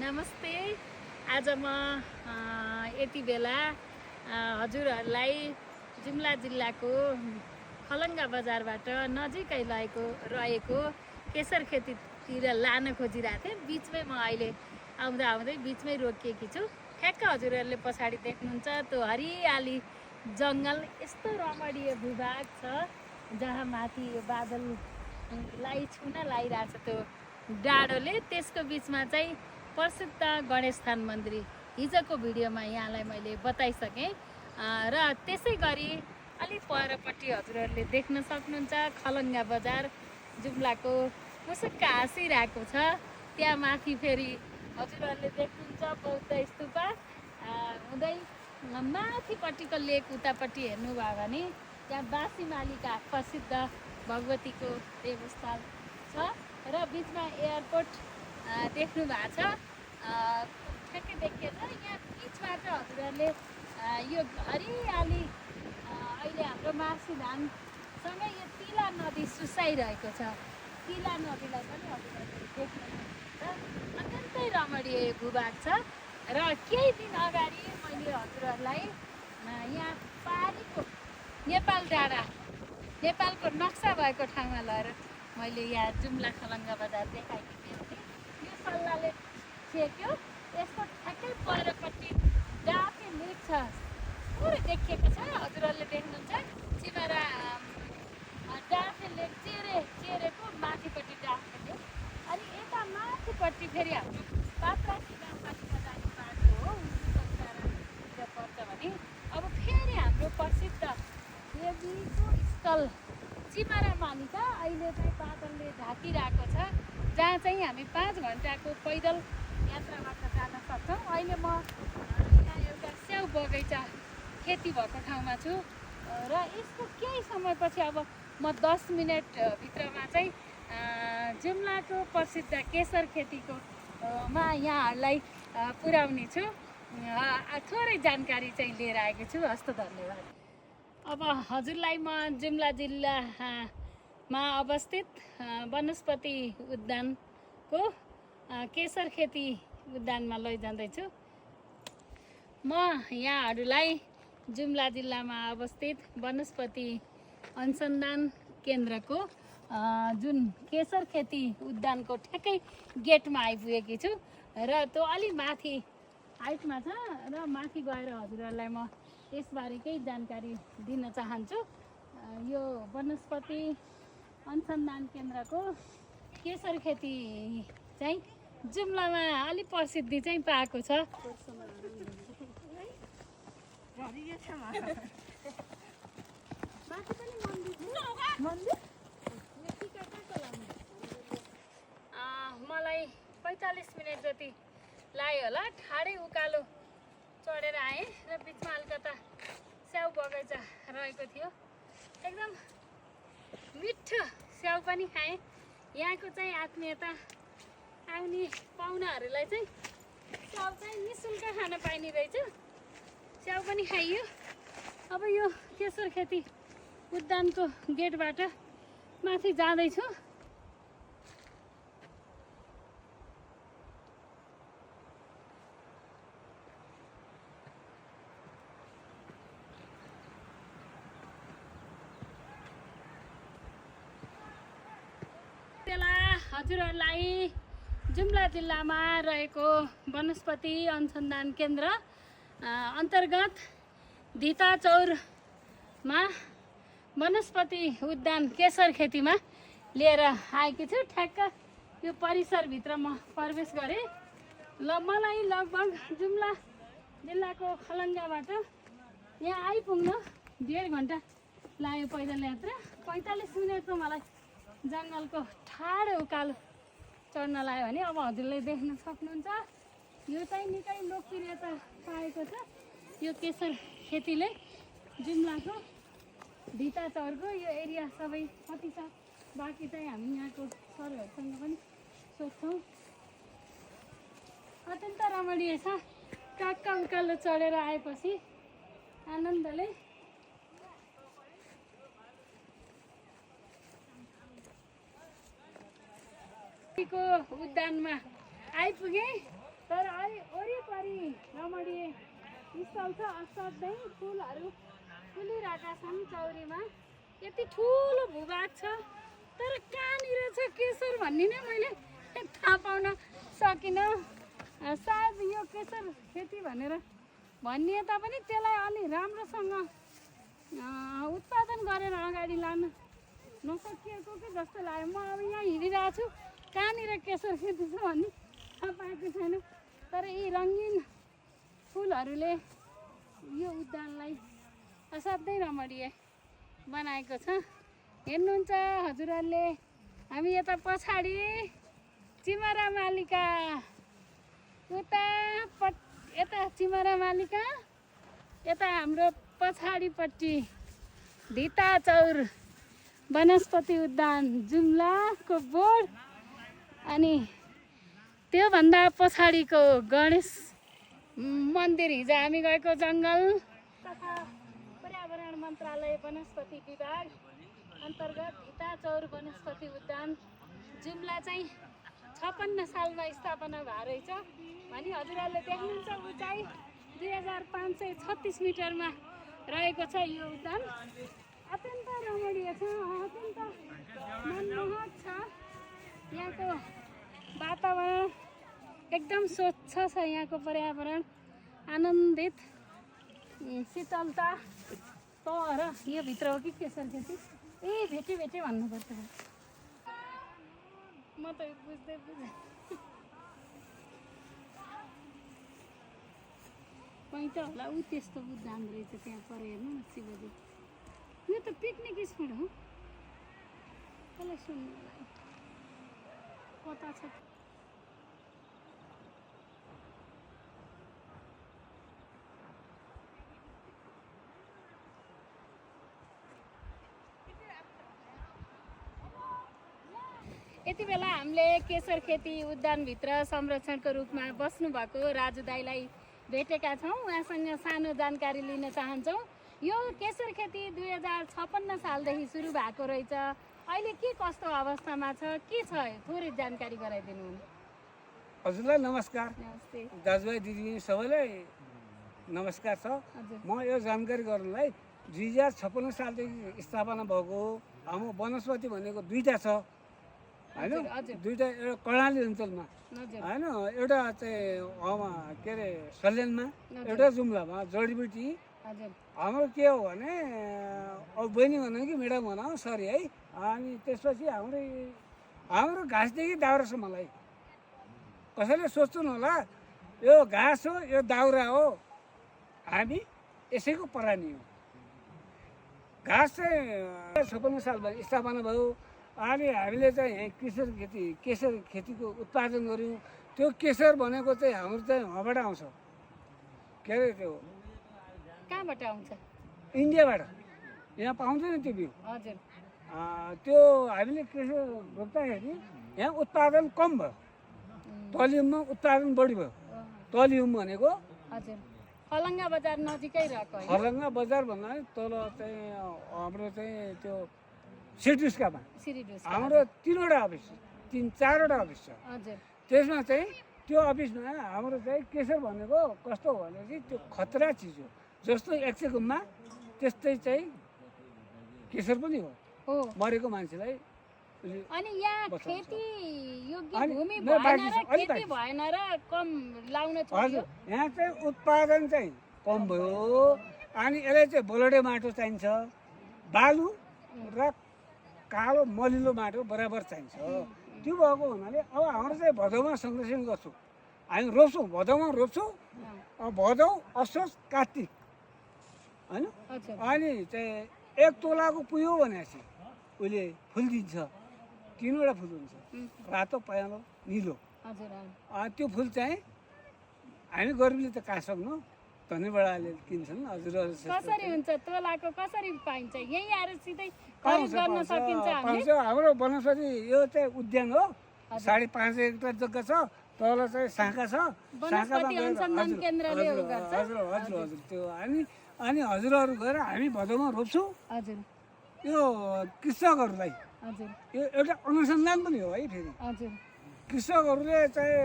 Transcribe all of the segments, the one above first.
नमस्ते। आज म यति बेला हजुरहरूलाई जुम्ला जिल्लाको खलङ्गा बजारबाट नजिकै रहेको केशर खेतीतिर लान खोजिरहेको थिएँ। बिचमै म अहिले आउँदै बिचमै रोकिएकी छु। ठ्याक्क हजुरहरूले पछाडि देख्नुहुन्छ त्यो हरियाली जङ्गल, यस्तो रमणीय भूभाग छ जहाँ माथि यो बादललाई छुन लागिरहेछ त्यो डाँडोले। त्यसको बिचमा चाहिँ प्रसिद्ध गणेश थान मन्दिर हिजोको भिडियोमा यहाँलाई मैले बताइसकेँ। र त्यसै गरी अलि परपट्टि हजुरहरूले देख्न सक्नुहुन्छ खलङ्गा बजार जुम्लाको मुसुक्क हाँसिरहेको छ। त्यहाँ माथि फेरि हजुरहरूले देख्नुहुन्छ बौद्ध स्तूपा हुँदै माथिपट्टिको लेक उतापट्टि हेर्नुभयो भने त्यहाँ बासीमालीका प्रसिद्ध भगवतीको देवस्थल छ र बिचमा एयरपोर्ट देख्नु भएको छ। ठ्याक्कै देखिएछ। यहाँ बिचबाट हजुरहरूले यो हरियाली अहिले हाम्रो मार्सी धानसँगै यो तिला नदी सुसाइरहेको छ। तिला नदीलाई पनि हजुरहरूले देख्नुहुन्छ। अत्यन्तै रमणीय भूभाग छ र केही दिन अगाडि मैले हजुरहरूलाई यहाँ पारीको नेपाल डाँडा, नेपालको नक्सा भएको ठाउँमा लगेर मैले यहाँ जुम्ला खलङ्गा बजार देखाएकी थिएँ। यो सल्लाहले छेक्यो। यसको ठ्याक्कै परपट्टि डाँफे लेक छ, पुरै देखिएको छ। हजुरहरूले देख्नुहुन्छ चिमारा डाँफे लेक चेरेको माथिपट्टि डाँफे लेक। अनि यता माथिपट्टि फेरि हाम्रो पात्रासी गाउँपालिका जाने बाटो हो, उनीतिर पर्छ भने अब फेरि हाम्रो प्रसिद्ध देवीको स्थल चिमारा मानिन्छ। अहिले चाहिँ बादलले ढाकिरहेको छ, जहाँ चाहिँ हामी 5 घन्टाको पैदल यात्राबाट जान सक्छौँ। अहिले म यहाँ एउटा स्याउ बगैँचा खेती भएको ठाउँमा छु र यसको केही समयपछि अब म 10 मिनटभित्रमा चाहिँ जुम्लाको प्रसिद्ध केशर खेतीको यहाँहरूलाई पुर्याउने छु। थोरै जानकारी चाहिँ लिएर आएको छु। हस्त, धन्यवाद। अब हजुरलाई म जुम्ला जिल्लामा अवस्थित वनस्पति उद्यानको केशर खेती उद्यानमा लैजाँदैछु। म यहाँहरूलाई जुम्ला जिल्लामा अवस्थित वनस्पति अनुसन्धान केन्द्रको जुन केशर खेती उद्यानको ठ्याक्कै गेटमा आइपुगेकी छु र त्यो अलि माथि हाइटमा छ र माथि गएर हजुरहरूलाई म यसबारे केही जानकारी दिन चाहन्छु। यो वनस्पति अनुसन्धान केन्द्रको केशर खेती चाहिँ जुम्लामा अलिक प्रसिद्धि चाहिँ पाएको छ। मलाई 45 मिनट जति लाग्यो होला। ठाडै उकालो चढेर आएँ र बिचमा अलिकता स्याउ बगैँचा रहेको थियो। एकदम मिठो स्याउ पनि खाएँ। यहाँको चाहिँ आत्मीयता आउने पाहुनाहरूलाई चाहिँ स्याउ चाहिँ निःशुल्क खान पाइने रहेछ। स्याउ पनि खाइयो। अब यो केशर खेती उद्यानको गेटबाट माथि जाँदैछु। हजुरहरूलाई जुम्ला जिल्लामा रहेको वनस्पति अनुसन्धान केन्द्र अन्तर्गत धिताचौरमा वनस्पति उद्यान केशर खेतीमा लिएर आएकी छु। ठ्याक्क यो परिसरभित्र म प्रवेश गरेँ। मलाई लगभग जुम्ला जिल्लाको खलङ्गाबाट यहाँ आइपुग्न 1.5 घन्टा लाग्यो पैदल यात्रा। 45 मिनट त मलाई जङ्गलको ठाडो उकालो चढ्न लाग्यो भने अब हजुरले देख्न सक्नुहुन्छ यो चाहिँ निकै लोकप्रियता पाएको छ। यो केशर खेतीले जुम्लाको धिताचौरको यो एरिया सबै कति छ बाँकी चाहिँ हामी यहाँको सरहरूसँग पनि सोध्छौँ। अत्यन्त रमणीय छ। काक्का उकालो चढेर आएपछि आनन्दले उद्यानमा आइपुगेँ। तर अहिले वरिपरि रमणीय स्थल छ। असाध्यै फुलहरू फुलिरहेका छन् चौरीमा। यति ठुलो भूभाग छ, तर कहाँनिर छ केशर भन्ने नै मैले थाहा पाउन सकिनँ। सायद यो केशर खेती भनेर भनिए तापनि त्यसलाई अलि राम्रोसँग उत्पादन गरेर अगाडि लान नसकिएको कि जस्तो लाग्यो। म अब यहाँ हिँडिरहेको छु, कहाँनिर केशर खेती छ भन्ने थाहा पाएको छैन। तर यी रङ्गीन फुलहरूले यो उद्यानलाई असाध्यै रमणीय बनाएको छ। हेर्नुहुन्छ हजुरहरूले, हामी यता पछाडि चिमरा मालिका, यता चिमरा मालिका, यता हाम्रो पछाडिपट्टि धिताचौर वनस्पति उद्यान जुम्लाको बोर्ड, अनि त्योभन्दा पछाडिको गणेश मन्दिर, हिजो हामी गएको जङ्गल तथा पर्यावरण मन्त्रालय वनस्पति विभाग अन्तर्गत धिताचौर वनस्पति उद्यान जुम्ला चाहिँ 56 सालमा स्थापना भएको रहेछ भनी हजुरहरूले देख्नुहुन्छ। उचाइ 2536 मिटरमा रहेको छ यो उद्यान। अत्यन्त रमणीय छ, अत्यन्त मनमोहक छ। यहाँको वातावरण एकदम स्वच्छ छ, यहाँको पर्यावरण आनन्दित, शीतलता। तर यो भित्र हो कि केशर खेती? भेटे भन्नुपर्छ। म त बुझ्दै कहीँ त होला ऊ त्यस्तो उद्यान रहेछ त्यहाँ पर। हेर्नु न शिवजी, यो त पिकनिक स्पोट हो। कसलाई सुन्नु कता छ? यति बेला हामीले केशर खेती उद्यानभित्र संरक्षणको रूपमा बस्नुभएको राजु दाईलाई भेटेका छौँ। उहाँसँग सानो जानकारी लिन चाहन्छौँ। यो केशर खेती 2056 सालदेखि सुरु भएको रहेछ। अहिले के कस्तो अवस्थामा छ, के छ, थोरै जानकारी गराइदिनु हुन। हजुरलाई नमस्कार। नमस्ते दाजुभाइ दिदी सबैलाई नमस्कार छ। म यो जानकारी गर्नलाई 2056 सालदेखि स्थापना भएको हाम्रो वनस्पति भनेको दुईवटा छ होइन। दुईवटा, एउटा कर्णाली अञ्चलमा होइन, एउटा चाहिँ के अरे सल्यानमा, एउटा जुम्लामा जडीबुटी। हाम्रो के हो भने अब बहिनी भनौँ कि म्याडम भनौँ, सरी है। अनि त्यसपछि हाम्रो घाँसदेखि दाउरासम्मलाई कसैले सोच्नु होला यो घाँस हो यो दाउरा हो, हामी यसैको प्राणी हो। घाँस चाहिँ 56 सालमा स्थापना भयो। अनि हामीले चाहिँ केशर खेतीको उत्पादन गऱ्यौँ। त्यो केशर भनेको चाहिँ हाम्रो चाहिँ हबाट आउँछ। के अरे त्यो कहाँबाट आउँछ? इन्डियाबाट। यहाँ पाउँदैन त्यो बिउ। हजुर। त्यो हामीले केशर रोप्दाखेरि यहाँ उत्पादन कम भयो, तलियममा उत्पादन बढी भयो। तलियम भनेको हजुर खलङ्गा बजार नजिकै रहेको होइन? खलङ्गा बजार भन्दा तल चाहिँ हाम्रो चाहिँ त्यो सिडुस्कामा हाम्रो 3वटा अफिस, 3-4वटा अफिस छ। त्यसमा चाहिँ त्यो अफिसमा हाम्रो चाहिँ केशर भनेको कस्तो हो भनेपछि त्यो खतरा चिज हो। जस्तो एक्सेकुममा त्यस्तै चाहिँ केशर पनि हो मरेको मान्छेलाई। अनि यहाँ खेती योग्य भूमि भएन र खेती भएन र कम लाउन छोड्यो। यहाँ चाहिँ उत्पादन चाहिँ कम भयो। अनि यसलाई चाहिँ बलुटे माटो चाहिन्छ, बालु र कालो मलिलो माटो बराबर चाहिन्छ। त्यो भएको हुनाले अब हाम्रो चाहिँ भदौमा संरक्षण गर्छौँ, हामी रोप्छौँ। भदौमा रोप्छौँ, भदौ असोज कार्तिक होइन। अनि चाहिँ 1 तोलाको पुग्यो भनेपछि उसले फुल दिन्छ। 3वटा फुल हुन्छ, रातो, पहेँलो, निलो। त्यो फुल चाहिँ हामी गरिबले त कहाँ सक्नु, धनीबडाले किन्छन्। हजुरहरू कसरी हुन्छ तोलाको, कसरी पाइन्छ? यही आएर सिधै खरिद गर्न सकिन्छ हामीले? हाम्रो वनस्पति यो चाहिँ उद्यान हो, 5.5 हेक्टर जग्गा छ। तल चाहिँ शाखा छ, वनस्पति अनुसन्धान केन्द्रले गर्छ। हजुर त्यो अनि हजुरहरू गएर हामी भदौमा रोप्छौँ। हजुर यो कृषकहरूलाई हजुर यो एउटा अनुसन्धान पनि हो है। फेरि कृषकहरूले चाहिँ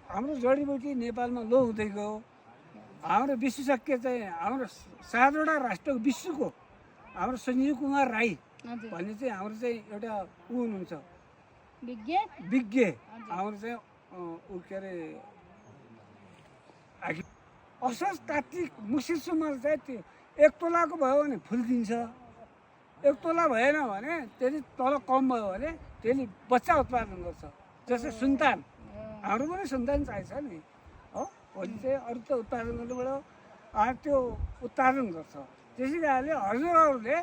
हाम्रो जडीबुटी नेपालमा लो हुँदै गयो। हाम्रो विशेषज्ञ चाहिँ हाम्रो 7वटा राष्ट्रको विश्वको हाम्रो सञ्जीव कुमार राई हजुर भन्ने चाहिँ हाम्रो चाहिँ एउटा ऊ हुनुहुन्छ विज्ञ विज्ञ। हाम्रो चाहिँ ऊ के अरे असोज कार्तिक मुसिरसम्म चाहिँ त्यो 1 तोलाको भयो भने फुल दिन्छ, 1 तोला भएन भने त्यसले तल कम भयो भने त्यसले बच्चा उत्पादन गर्छ। जस्तै सुन्तान, हाम्रो पनि सुन्तान चाहिन्छ नि हो, भोलि चाहिँ अरू त उत्पादन गर्नुबाट त्यो उत्पादन गर्छ। त्यसै कारणले हजुरहरूले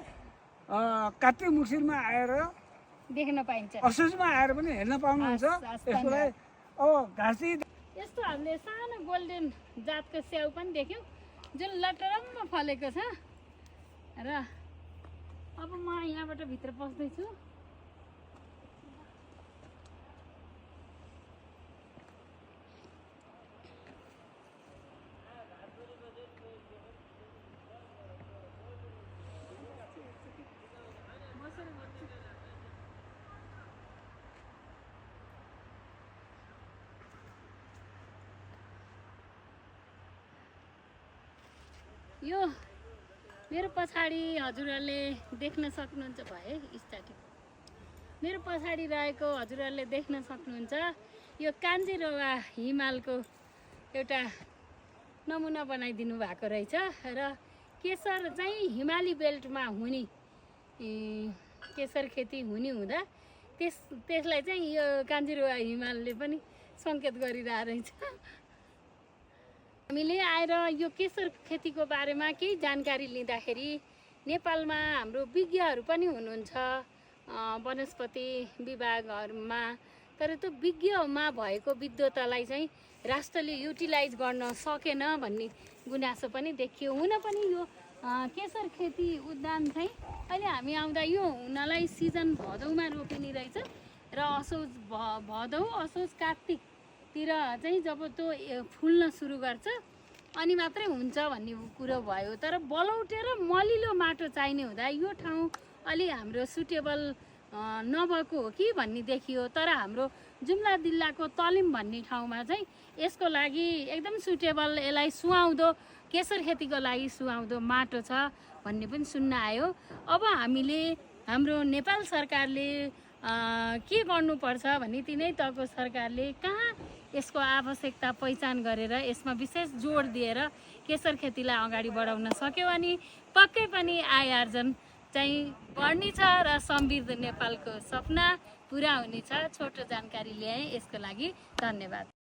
कार्तिक मुसिरमा आएर देख्न पाइन्छ। असोजमा आएर पनि हेर्न पाउनुहुन्छ। यसकोलाई अब घाँसी यस्तो हामीले सानो गोल्डन जातको स्याउ पनि देख्यौँ जुन लटरम्म फलेको छ। र अब म यहाँबाट भित्र पस्दैछु। यो मेरो पछाडि हजुरहरूले देख्न सक्नुहुन्छ भए स्टार्टिङ मेरो पछाडि रहेको हजुरहरूले देख्न सक्नुहुन्छ यो कान्जिरौवा हिमालको एउटा नमुना बनाइदिनु भएको रहेछ। र केसर चाहिँ हिमाली बेल्टमा हुने केसर खेती हुने हुँदा त्यसलाई चाहिँ यो कान्जिरौवा हिमालले पनि सङ्केत गरिरहेको रहेछ। हामीले आएर यो केसर खेतीको बारेमा केही जानकारी लिँदाखेरि नेपालमा हाम्रो विज्ञहरू पनि हुनुहुन्छ वनस्पति विभागहरूमा, तर त्यो विज्ञमा भएको विद्वतालाई चाहिँ राष्ट्रले युटिलाइज गर्न सकेन भन्ने गुनासो पनि देखियो। हुन पनि यो केसर खेती उद्यान चाहिँ अहिले हामी आउँदा यो हुनलाई सिजन भदौमा रोपिने रहेछ र असोज भदौ असोज कार्तिकतिर चाहिँ जब त्यो फुल्न सुरु गर्छ अनि मात्रै हुन्छ भन्ने कुरो भयो। तर बलौटे र मलिलो माटो चाहिने हुँदा यो ठाउँ अलि हाम्रो सुटेबल नभएको हो कि भन्ने देखियो। तर हाम्रो जुम्ला जिल्लाको तलिम भन्ने ठाउँमा चाहिँ यसको लागि एकदम सुटेबल, यसलाई सुहाउँदो केसर खेतीको लागि सुहाउँदो माटो छ भन्ने पनि सुन्न आयो। अब हामीले हाम्रो नेपाल सरकारले के गर्नुपर्छ भने तिनै तहको सरकारले कहाँ यसको आवश्यकता पहिचान गरेर यसमा विशेष जोड दिएर केसर खेतीलाई अगाडि बढाउन सक्यो भने पक्कै पनि आय आर्जन चाहिँ बढ्नेछ र समृद्ध नेपालको सपना पुरा हुनेछ। छोटो जानकारी ल्याएँ, यसको लागि धन्यवाद।